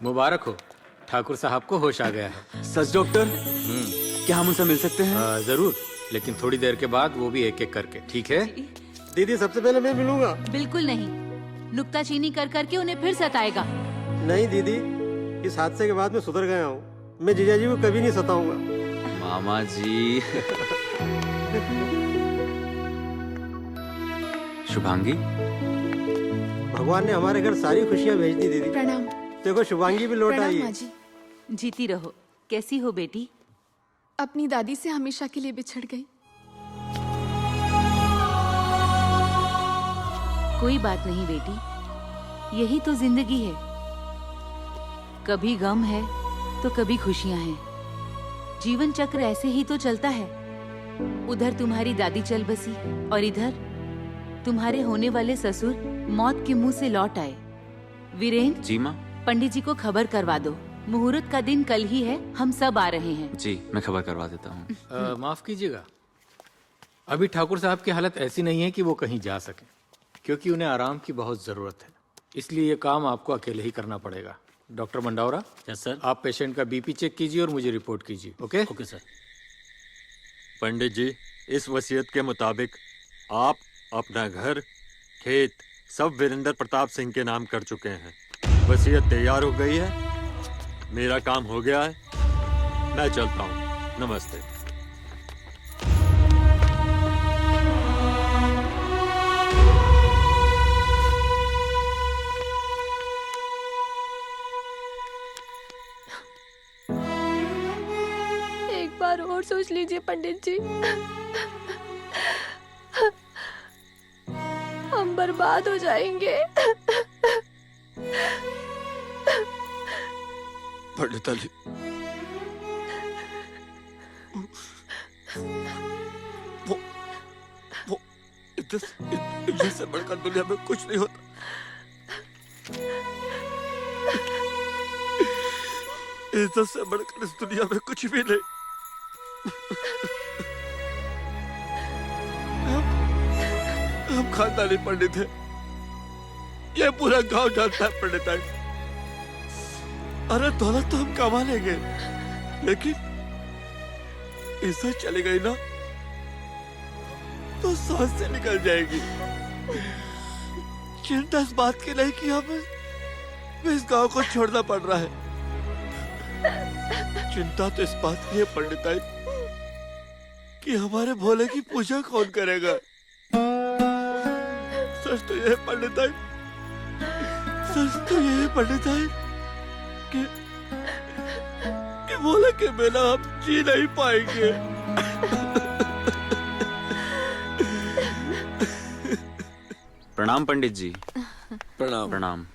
मुबारक हो, ठाकुर साहब को होश आ गया है। सच डॉक्टर, क्या हम उनसे मिल सकते हैं? जरूर, लेकिन थोड़ी देर के बाद, वो भी एक एक करके, ठीक है? दीदी सबसे पहले मैं मिलूंगा। बिल्कुल नहीं, नुक्ताचीनी कर करके उन्हें फिर सताएगा। नहीं दीदी, इस हादसे के बाद मैं सुधर गया हूँ। मैं जीजाजी को कभी नहीं सताऊंगा। मामा जी। शुभांगी, भगवान ने हमारे घर सारी खुशियाँ भेज दी दीदी। प्रणाम। देखो शुभांगी भी लौट आई प्रणाम है। माँ जी। जीती रहो। कैसी हो बेटी? अपनी दादी से हमेशा के लिए बिछड़ गई। कोई बात नहीं बेटी, यही तो जिंदगी है। कभी गम है तो कभी खुशियां हैं। जीवन चक्र ऐसे ही तो चलता है। उधर तुम्हारी दादी चल बसी और इधर तुम्हारे होने वाले ससुर मौत के मुंह से लौट आए। वीरेंद्र जी माँ। पंडित जी को खबर करवा दो, मुहूर्त का दिन कल ही है, हम सब आ रहे हैं। जी, मैं खबर करवा देता हूँ। माफ कीजिएगा, अभी ठाकुर साहब की हालत ऐसी नहीं है कि वो कहीं जा सके, क्योंकि उन्हें आराम की बहुत जरूरत है। इसलिए ये काम आपको अकेले ही करना पड़ेगा। Doctor Mandawara, yes sir. आप पेशेंट का बीपी चेक कीजिए और मुझे रिपोर्ट कीजिए। Okay? Okay sir. Pandit ji, इस वसीयत के मुताबिक आप अपना घर, खेत सब वीरेंद्र प्रताप सिंह के नाम कर चुके हैं। वसीयत तैयार हो गई है, मेरा काम हो गया है, मैं चलता हूँ। नमस्ते। एक बार और सोच लीजिए पंडित जी। हम बर्बाद हो जाएंगे। पंडित अली, वो इज्जत से बढ़कर दुनिया में कुछ नहीं होता। इज्जत से बढ़कर इस दुनिया में कुछ भी नहीं। हम खानदानी पंडित हैं, ये पूरा गांव जानता है पंडित आई। अरे दौलत तो हम कमा लेंगे, लेकिन इज्जत चली गई ना तो सांस से निकल जाएगी। चिंता इस बात की नहीं कि हमें इस गांव को छोड़ना पड़ रहा है। चिंता तो इस बात की है पंडिताई कि हमारे भोले की पूजा कौन करेगा। सच तो यह है पंडिताई, सच तो यह है पंडिताई कि भोले के बिना हम जी नहीं पाएंगे। प्रणाम पंडित जी। प्रणाम। प्रणाम।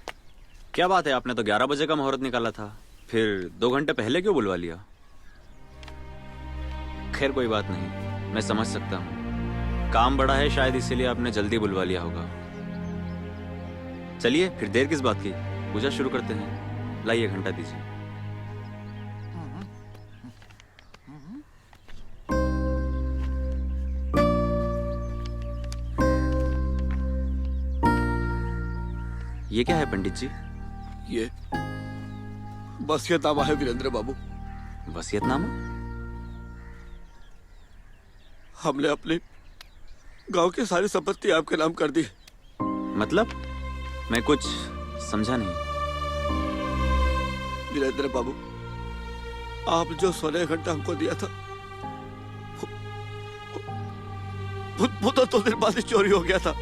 क्या बात है, आपने तो 11 बजे का मुहूर्त निकाला था, फिर 2 घंटे पहले क्यों बुलवा लिया? खैर कोई बात नहीं, मैं समझ सकता हूँ, काम बड़ा है शायद, इसीलिए आपने जल्दी बुलवा लिया होगा। चलिए फिर देर किस बात की, पूजा शुरू करते हैं। लाइए घंटा दीजिए। ये क्या है पंडित जी? ये वसीयतनामा है वीरेंद्र बाबू। वसीयतनामा? हमने अपने गांव की सारी संपत्ति आपके नाम कर दी। मतलब? मैं कुछ समझा नहीं। वीरेंद्र बाबू, आप जो सोने का घंटा हमको दिया था वो तो 2 दिन बाद ही चोरी हो गया था।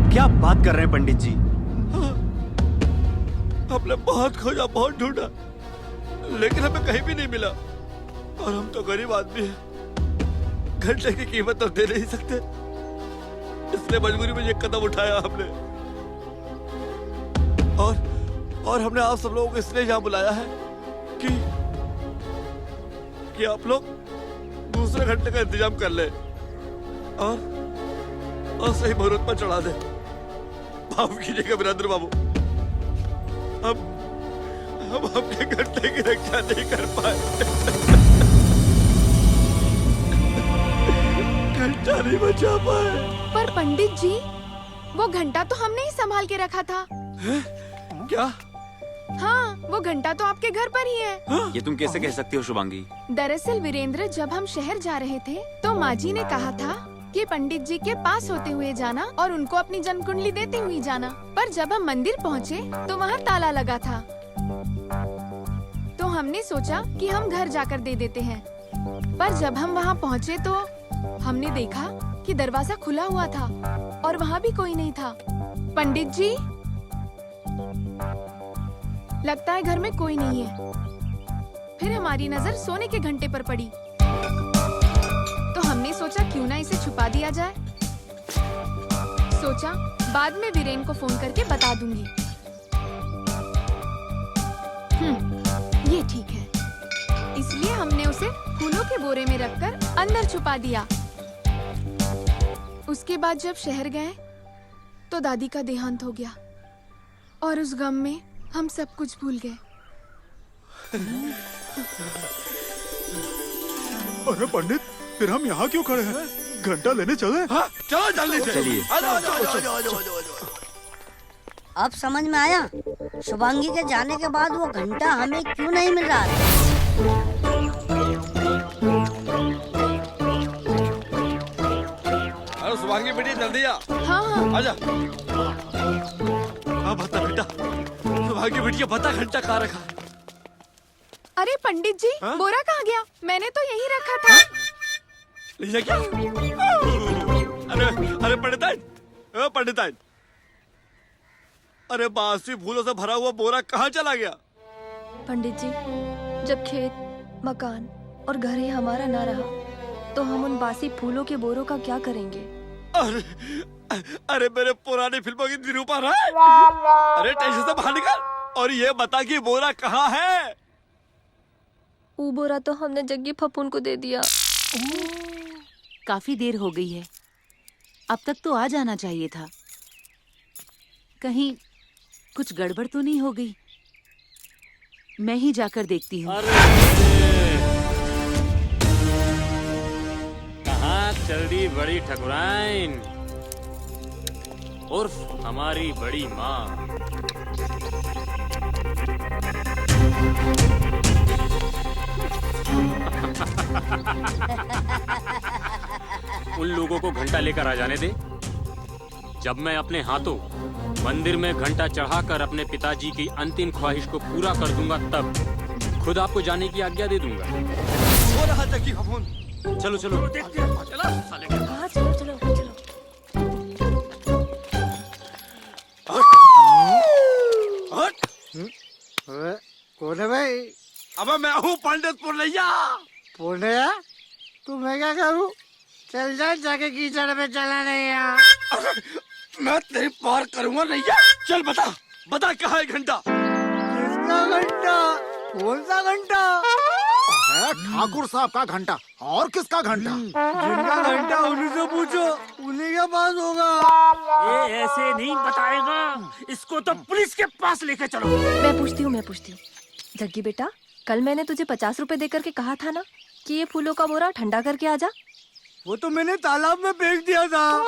क्या बात कर रहे हैं पंडित जी? हमने बहुत खोजा, बहुत ढूंढा, लेकिन हमें कहीं भी नहीं मिला। और हम तो गरीब आदमी हैं, घंटे की कीमत तो दे नहीं सकते, इसलिए मजबूरी में ये कदम उठाया हमने। और हमने आप सब लोगों को इसलिए यहाँ बुलाया है कि आप लोग दूसरे घंटे का इंतजाम कर ले और सही मुहूर्त पर चढ़ा दे। माफ कीजिएगा वीरेंद्र बाबू, हम अपने घंटे की रक्षा नहीं कर पाए। घंटा नहीं बचा पाए। पर पंडित जी, वो घंटा तो हमने ही संभाल के रखा था। क्या हाँ, वो घंटा तो आपके घर पर ही है। ये तुम कैसे कह सकती हो शुभांगी? दरअसल वीरेंद्र, जब हम शहर जा रहे थे तो माँ जी ने कहा था कि पंडित जी के पास होते हुए जाना और उनको अपनी जन्म कुंडली देते हुए जाना। पर जब हम मंदिर पहुँचे तो वहाँ ताला लगा था, तो हमने सोचा कि हम घर जाकर दे देते हैं। पर जब हम वहाँ पहुँचे तो हमने देखा कि दरवाजा खुला हुआ था और वहाँ भी कोई नहीं था। पंडित जी, लगता है घर में कोई नहीं है। फिर हमारी नजर सोने के घंटे पर पड़ी, तो हमने सोचा क्यों ना इसे छुपा दिया जाए। सोचा बाद में वीरेन को फोन करके बता दूंगी। ये ठीक है। इसलिए हमने उसे फूलों के बोरे में रखकर अंदर छुपा दिया। उसके बाद जब शहर गए तो दादी का देहांत हो गया और उस गम में हम सब कुछ भूल गए। अरे पंडित, फिर हम यहाँ क्यों खड़े हैं? घंटा लेने चले? हाँ, चलो जल्दी से। चलिए। अब समझ में आया शुभांगी के जाने के बाद वो घंटा हमें क्यों नहीं मिल रहा था। अरे शुभांगी बेटी जल्दी आ। हाँ, आजा। हाँ बता बेटा, शुभांगी बेटी का बता घंटा कहाँ रखा? अरे पंडित जी, बोरा कहाँ गया? मैंने तो यही रखा था। ले जा क्या? अरे पंडिताइन, अरे बासी फूलों से भरा हुआ बोरा कहाँ चला गया? पंडित जी, जब खेत, मकान और घर ही हमारा ना रहा तो हम उन बासी फूलों के बोरों का क्या करेंगे? अरे मेरे पुरानी फिल्मों की निरूपण है। अरे टेंशन से बाहर निकल और ये बता कि बोरा कहाँ है? वो बोरा तो हमने जग्गी फपून को दे दिया। काफी देर हो गई है, अब तक तो आ जाना चाहिए था। कहीं कुछ गड़बड़ तो नहीं हो गई? मैं ही जाकर देखती हूँ। कहाँ चल दी बड़ी ठकुराइन उर्फ हमारी बड़ी माँ। उन लोगों को घंटा लेकर आ जाने दे। जब मैं अपने हाथों मंदिर में घंटा चढ़ाकर अपने पिताजी की अंतिम ख्वाहिश को पूरा कर दूंगा, तब खुद आपको जाने की आज्ञा दे दूंगा। हो रहा जग्गी फपून। चलो चलो। हाँ चलो चलो चलो। कौन है भाई? अबे मैं हूँ पंडित पुरनैया। पूर्णिया, तू मैं क्या करूँ? चल जा, जाके कीचड़ में चला नहीं यार। मैं तेरी पार करूंगा नैया। चल बता कहाँ है घंटा? किसका घंटा? कौन सा घंटा? ठाकुर साहब का घंटा। और किसका घंटा? जिनका घंटा उन्हीं से पूछो, उन्हीं के पास होगा। ये ऐसे नहीं बताएगा, इसको तो पुलिस के पास लेके चलो। मैं पूछती हूँ। जग्गी बेटा, कल मैंने तुझे 50 रुपए देकर के कहा था ना कि ये फूलों का बोरा ठंडा करके आ जा। वो तो मैंने तालाब में फेंक दिया था।